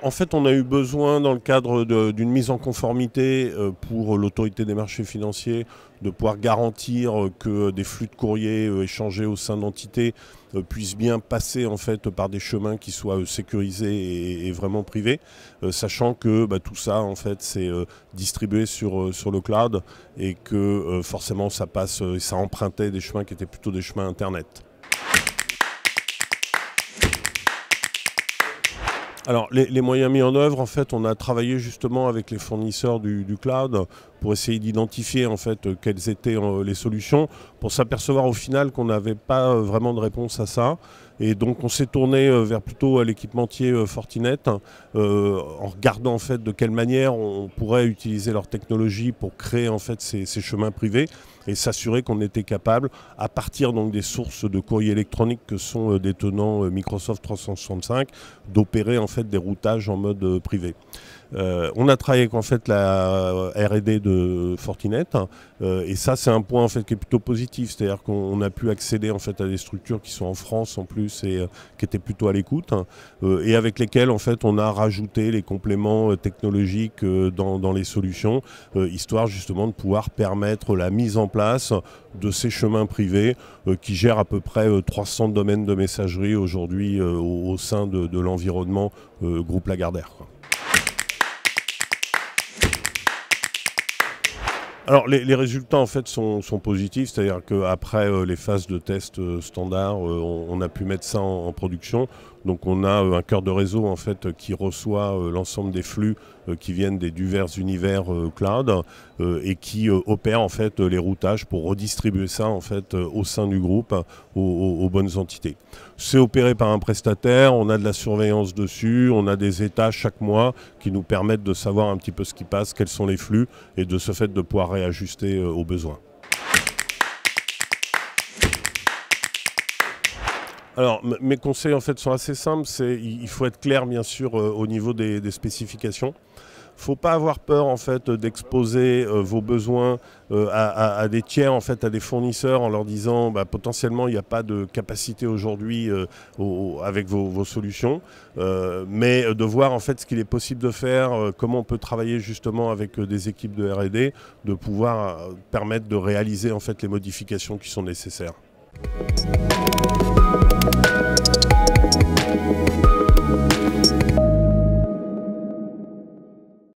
En fait, on a eu besoin, dans le cadre d'une mise en conformité pour l'autorité des marchés financiers, de pouvoir garantir que des flux de courrier échangés au sein d'entités puissent bien passer en fait par des chemins qui soient sécurisés et vraiment privés, sachant que tout ça en fait c'est distribué sur le cloud et que forcément ça empruntait des chemins qui étaient plutôt des chemins internet. Alors les moyens mis en œuvre, en fait, on a travaillé justement avec les fournisseurs du cloud pour essayer d'identifier en fait quelles étaient les solutions, pour s'apercevoir au final qu'on n'avait pas vraiment de réponse à ça. Et donc on s'est tourné vers plutôt l'équipementier Fortinet en regardant en fait de quelle manière on pourrait utiliser leur technologie pour créer en fait ces chemins privés et s'assurer qu'on était capable, à partir donc des sources de courrier électronique que sont des tenants Microsoft 365, d'opérer en fait des routages en mode privé. On a travaillé avec en fait la R&D de Fortinet et ça c'est un point en fait qui est plutôt positif, c'est-à-dire qu'on a pu accéder en fait à des structures qui sont en France en plus et qui étaient plutôt à l'écoute et avec lesquelles en fait on a rajouté les compléments technologiques dans les solutions, histoire justement de pouvoir permettre la mise en place de ces chemins privés qui gèrent à peu près 300 domaines de messagerie aujourd'hui au sein de l'environnement groupe Lagardère, quoi. Alors les résultats en fait sont positifs, c'est-à-dire qu'après les phases de test standard, on a pu mettre ça en production. Donc on a un cœur de réseau en fait qui reçoit l'ensemble des flux qui viennent des divers univers cloud et qui opère en fait les routages pour redistribuer ça en fait au sein du groupe aux bonnes entités. C'est opéré par un prestataire, on a de la surveillance dessus, on a des états chaque mois qui nous permettent de savoir un petit peu ce qui passe, quels sont les flux et de ce fait de pouvoir réajuster aux besoins. Alors, mes conseils en fait sont assez simples. Il faut être clair bien sûr au niveau des spécifications. Il ne faut pas avoir peur en fait d'exposer vos besoins à des tiers, en fait, à des fournisseurs en leur disant potentiellement il n'y a pas de capacité aujourd'hui avec vos solutions, mais de voir en fait ce qu'il est possible de faire, comment on peut travailler justement avec des équipes de R&D, de pouvoir permettre de réaliser en fait les modifications qui sont nécessaires.